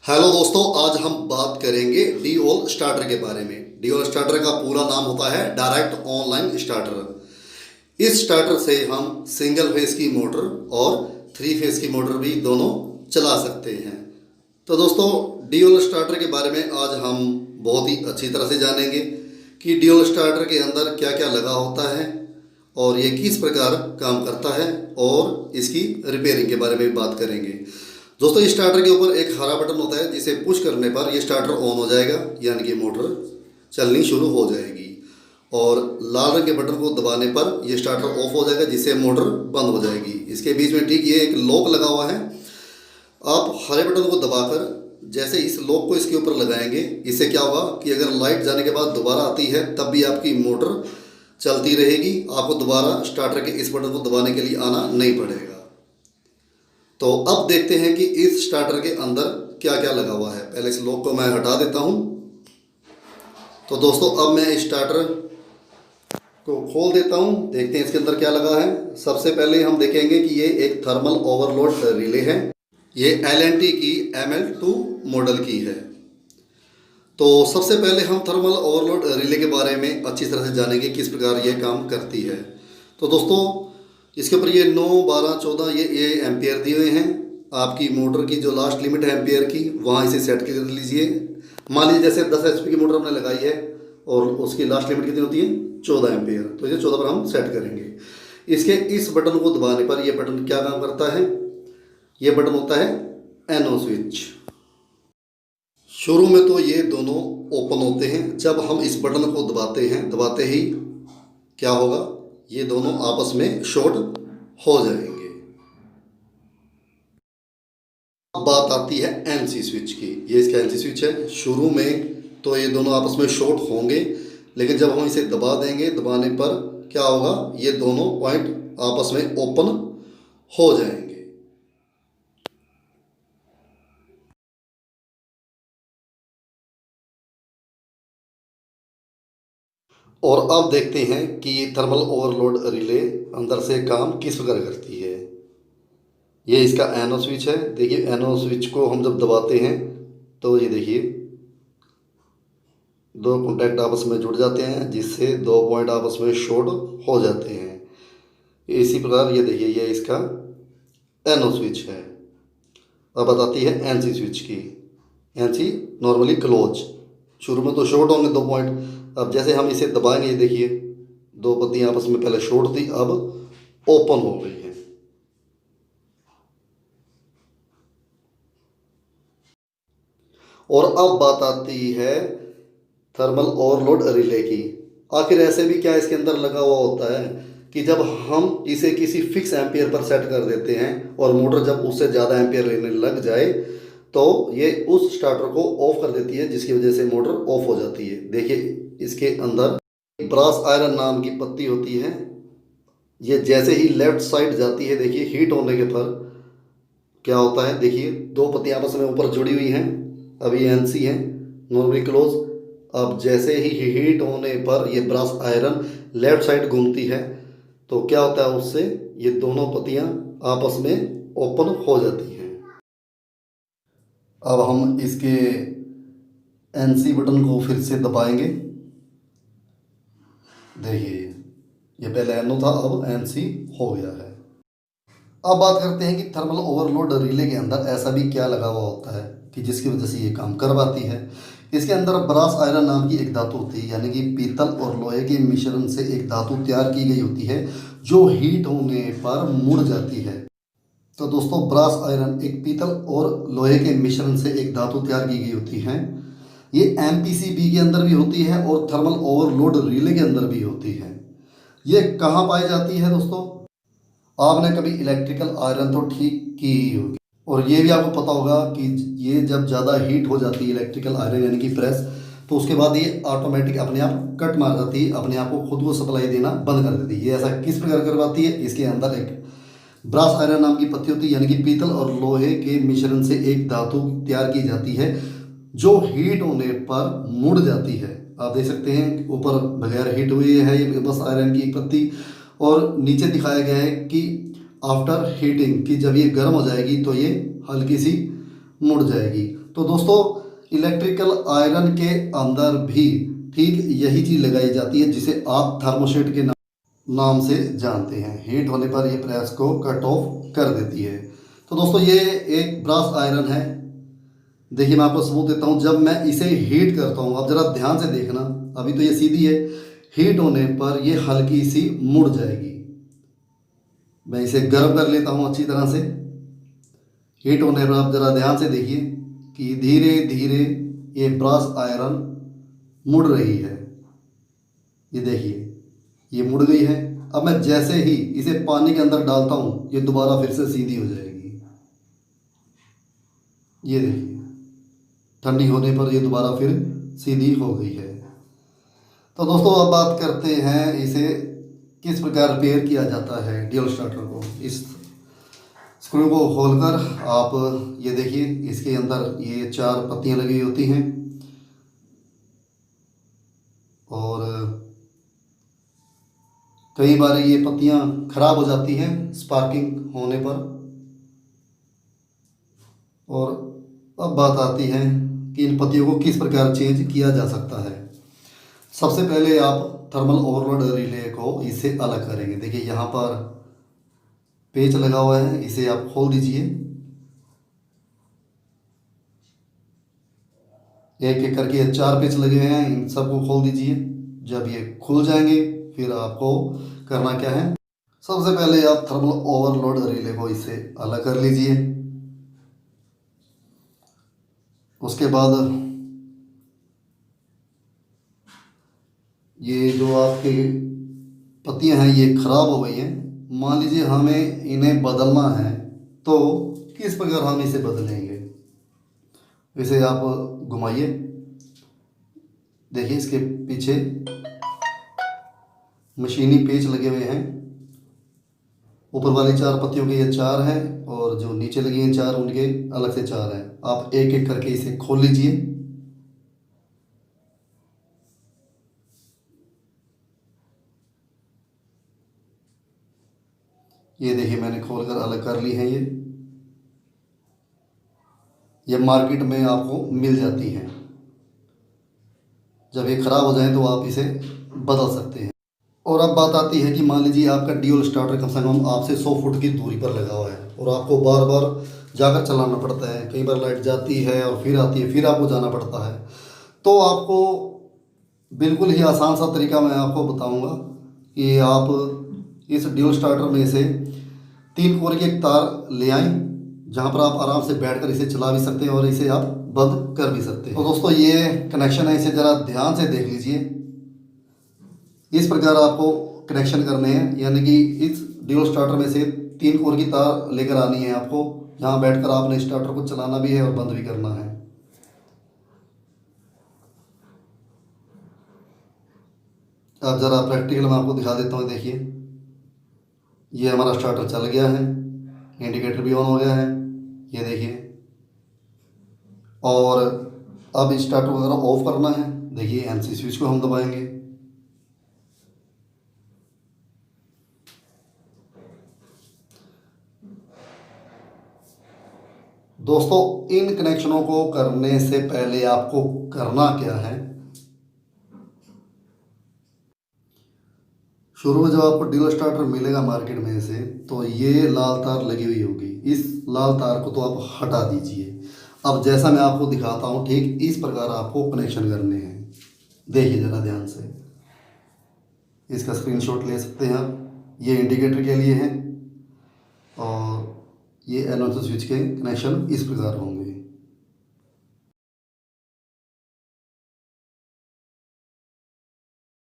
Hello दोस्तों, आज हम बात करेंगे डीओल स्टार्टर के बारे में। डीओल स्टार्टर का पूरा नाम होता है डायरेक्ट ऑनलाइन स्टार्टर। इस स्टार्टर से हम सिंगल फेस की मोटर और थ्री फेस की मोटर भी दोनों चला सकते हैं। तो दोस्तों, डीओल स्टार्टर के बारे में आज हम बहुत ही अच्छी तरह से जानेंगे कि डीओल स्टार्टर के अंदर क्या क्या लगा होता है और ये किस प्रकार काम करता है, और इसकी रिपेयरिंग के बारे में बात करेंगे। दोस्तों, इस स्टार्टर के ऊपर एक हरा बटन होता है जिसे पुश करने पर ये स्टार्टर ऑन हो जाएगा, यानी कि मोटर चलनी शुरू हो जाएगी। और लाल रंग के बटन को दबाने पर यह स्टार्टर ऑफ हो जाएगा, जिससे मोटर बंद हो जाएगी। इसके बीच में ठीक ये एक लॉक लगा हुआ है। आप हरे बटन को दबाकर जैसे इस लॉक को इसके ऊपर लगाएंगे, इससे क्या होगा कि अगर लाइट जाने के बाद दोबारा आती है तब भी आपकी मोटर चलती रहेगी। आपको दोबारा स्टार्टर के इस बटन को दबाने के लिए आना नहीं पड़ेगा। तो अब देखते हैं कि इस स्टार्टर के अंदर क्या क्या लगा हुआ है। पहले इस लॉक को मैं हटा देता हूं। तो दोस्तों, अब मैं इस स्टार्टर को खोल देता हूं। देखते हैं इसके अंदर क्या लगा है। सबसे पहले हम देखेंगे कि ये एक थर्मल ओवरलोड रिले है। ये LNT की ML2 मॉडल की है। तो सबसे पहले हम थर्मल ओवरलोड रिले के बारे में अच्छी तरह से जानेंगे किस प्रकार ये काम करती है। तो दोस्तों, इसके ऊपर ये 9, 12, 14 ये एम्पियर दिए हुए हैं। आपकी मोटर की जो लास्ट लिमिट है एम्पियर की, वहाँ इसे सेट कर लीजिए। मान लीजिए जैसे 10 HP की मोटर हमने लगाई है और उसकी लास्ट लिमिट कितनी होती है, 14 एम्पियर। तो इसे 14 पर हम सेट करेंगे। इसके इस बटन को दबाने पर यह बटन क्या काम करता है, ये बटन होता है NO स्विच। शुरू में तो ये दोनों ओपन होते हैं। जब हम इस बटन को दबाते हैं, दबाते ही क्या होगा, ये दोनों आपस में शॉर्ट हो जाएंगे। अब बात आती है NC स्विच की। ये इसका NC स्विच है। शुरू में तो ये दोनों आपस में शॉर्ट होंगे, लेकिन जब हम इसे दबा देंगे, दबाने पर क्या होगा, ये दोनों पॉइंट आपस में ओपन हो जाएंगे। और अब देखते हैं कि ये थर्मल ओवरलोड रिले अंदर से काम किस प्रकार करती है। ये इसका NO स्विच है। देखिए, NO स्विच को हम जब दबाते हैं तो ये देखिए दो कॉन्टैक्ट आपस में जुड़ जाते हैं, जिससे दो पॉइंट आपस में शॉर्ट हो जाते हैं। इसी प्रकार ये देखिए, ये इसका NO स्विच है। अब बताती है NC स्विच की। NC normally close. शुरू में तो शॉर्ट होंगे दो पॉइंट। अब जैसे हम इसे दबाएंगे, ये देखिए दो पत्तियां आपस में पहले शॉर्ट थी, अब ओपन हो गई है। और अब बात आती है थर्मल ओवरलोड रिले की। आखिर ऐसे भी क्या इसके अंदर लगा हुआ होता है कि जब हम इसे किसी फिक्स एम्पियर पर सेट कर देते हैं और मोटर जब उससे ज़्यादा एम्पियर लेने लग जाए तो ये उस स्टार्टर को ऑफ कर देती है, जिसकी वजह से मोटर ऑफ हो जाती है। देखिए, इसके अंदर ब्रास आयरन नाम की पत्ती होती है। ये जैसे ही लेफ्ट साइड जाती है, देखिए हीट होने के पर क्या होता है, देखिए दो पत्तियां आपस में ऊपर जुड़ी हुई हैं। अभी NC है, नॉर्मली क्लोज। अब जैसे ही हीट होने पर ये ब्रास आयरन लेफ्ट साइड घूमती है, तो क्या होता है, उससे ये दोनों पत्तियां आपस में ओपन हो जाती हैं। अब हम इसके NC बटन को फिर से दबाएंगे। देखिए, ये पहले NO था, अब NC हो गया है। अब बात करते हैं कि थर्मल ओवरलोड रिले के अंदर ऐसा भी क्या लगा हुआ होता है कि जिसकी वजह से ये काम कर पाती है। इसके अंदर ब्रास आयरन नाम की एक धातु होती है, यानी कि पीतल और लोहे के मिश्रण से एक धातु तैयार की गई होती है, जो हीट होने पर मुड़ जाती है। तो दोस्तों, ब्रास आयरन एक पीतल और लोहे के मिश्रण से एक धातु तैयार की गई होती है। ये MPCB के अंदर भी होती है और थर्मल ओवरलोड रिले के अंदर भी होती है। ये कहाँ पाई जाती है दोस्तों? आपने कभी इलेक्ट्रिकल आयरन तो ठीक की ही होगी, और ये भी आपको पता होगा कि ये जब ज़्यादा हीट हो जाती है इलेक्ट्रिकल आयरन यानी कि प्रेस, तो उसके बाद ये ऑटोमेटिक अपने आप कट मार जाती है, अपने आप को खुद को सप्लाई देना बंद कर देती है। ये ऐसा किस प्रकार करवाती है? इसके अंदर एक ब्रास आयरन नाम की पत्ती होती है, यानी कि पीतल और लोहे के मिश्रण से एक धातु तैयार की जाती है, जो हीट होने पर मुड़ जाती है। आप देख सकते हैं ऊपर बगैर हीट हुई है ये बस आयरन की पत्ती, और नीचे दिखाया गया है कि आफ्टर हीटिंग, कि जब ये गर्म हो जाएगी तो ये हल्की सी मुड़ जाएगी। तो दोस्तों इलेक्ट्रिकल आयरन के अंदर भी ठीक यही चीज़ लगाई जाती है जिसे आप थर्मोस्टेट के नाम से जानते हैं। हीट होने पर ये प्रेस को कट ऑफ कर देती है। तो दोस्तों ये एक ब्रास आयरन है। देखिए मैं आपको सबूत देता हूँ। जब मैं इसे हीट करता हूँ, आप ज़रा ध्यान से देखना, अभी तो ये सीधी है, हीट होने पर ये हल्की सी मुड़ जाएगी। मैं इसे गर्म कर लेता हूँ अच्छी तरह से। हीट होने पर आप ज़रा ध्यान से देखिए कि धीरे धीरे ये ब्रास आयरन मुड़ रही है। ये देखिए ये मुड़ गई है। अब मैं जैसे ही इसे पानी के अंदर डालता हूँ ये दोबारा फिर से सीधी हो जाएगी। ये देखिए ठंडी होने पर ये दोबारा फिर सीधी हो गई है। तो दोस्तों अब बात करते हैं इसे किस प्रकार रिपेयर किया जाता है ड्यूल स्टार्टर को। इस स्क्रू को खोलकर आप ये देखिए इसके अंदर ये 4 पत्तियां लगी हुई होती हैं और कई बार ये पत्तियां खराब हो जाती हैं स्पार्किंग होने पर। और अब बात आती है कि इन पत्तियों को किस प्रकार चेंज किया जा सकता है। सबसे पहले आप थर्मल ओवरलोड रिले को इससे अलग करेंगे। देखिए यहाँ पर पेच लगा हुआ है, इसे आप खोल दीजिए। एक एक करके ये 4 पेच लगे हुए हैं, इन सबको खोल दीजिए। जब ये खुल जाएंगे फिर आपको करना क्या है, सबसे पहले आप थर्मल ओवरलोड रिले को इससे अलग कर लीजिए। उसके बाद ये जो आपकी पत्तियां हैं ये खराब हो गई हैं, मान लीजिए हमें इन्हें बदलना है, तो किस प्रकार हम इसे बदलेंगे। इसे आप घुमाइए, देखिए इसके पीछे मशीनी पेच लगे हुए हैं। ऊपर वाली 4 पत्तियों के ये 4 हैं और जो नीचे लगी हैं 4 उनके अलग से 4 हैं। आप एक एक करके इसे खोल लीजिए। ये देखिए मैंने खोलकर अलग कर ली है। ये मार्केट में आपको मिल जाती हैं। जब ये ख़राब हो जाए तो आप इसे बदल सकते हैं। और अब बात आती है कि मान लीजिए आपका ड्यूल स्टार्टर कम से कम आपसे 100 फुट की दूरी पर लगा हुआ है और आपको बार बार जाकर चलाना पड़ता है। कई बार लाइट जाती है और फिर आती है, फिर आपको जाना पड़ता है। तो आपको बिल्कुल ही आसान सा तरीका मैं आपको बताऊंगा कि आप इस ड्यूल स्टार्टर में से 3 कोर की एक तार ले आएँ, जहाँ पर आप आराम से बैठकर इसे चला भी सकते हैं और इसे आप बंद कर भी सकते हैं। तो दोस्तों ये कनेक्शन है, इसे ज़रा ध्यान से देख लीजिए। इस प्रकार आपको कनेक्शन करने हैं, यानी कि इस ड्यूल स्टार्टर में से 3 कोर की तार लेकर आनी है आपको, जहाँ बैठकर आपने स्टार्टर को चलाना भी है और बंद भी करना है। अब ज़रा प्रैक्टिकल मैं आपको दिखा देता हूँ। देखिए ये हमारा स्टार्टर चल गया है, इंडिकेटर भी ऑन हो गया है, ये देखिए। और अब इस स्टार्टर को अगर ऑफ करना है, देखिए एनसी स्विच को हम दबाएंगे। दोस्तों इन कनेक्शनों को करने से पहले आपको करना क्या है, शुरू में जब आपको ड्यूल स्टार्टर मिलेगा मार्केट में से, तो ये लाल तार लगी हुई होगी। इस लाल तार को तो आप हटा दीजिए। अब जैसा मैं आपको दिखाता हूँ ठीक इस प्रकार आपको कनेक्शन करने हैं। देखिए ज़रा ध्यान से, इसका स्क्रीनशॉट ले सकते हैं आप। ये इंडिकेटर के लिए है और ये एनोस स्विच के कनेक्शन इस प्रकार होंगे।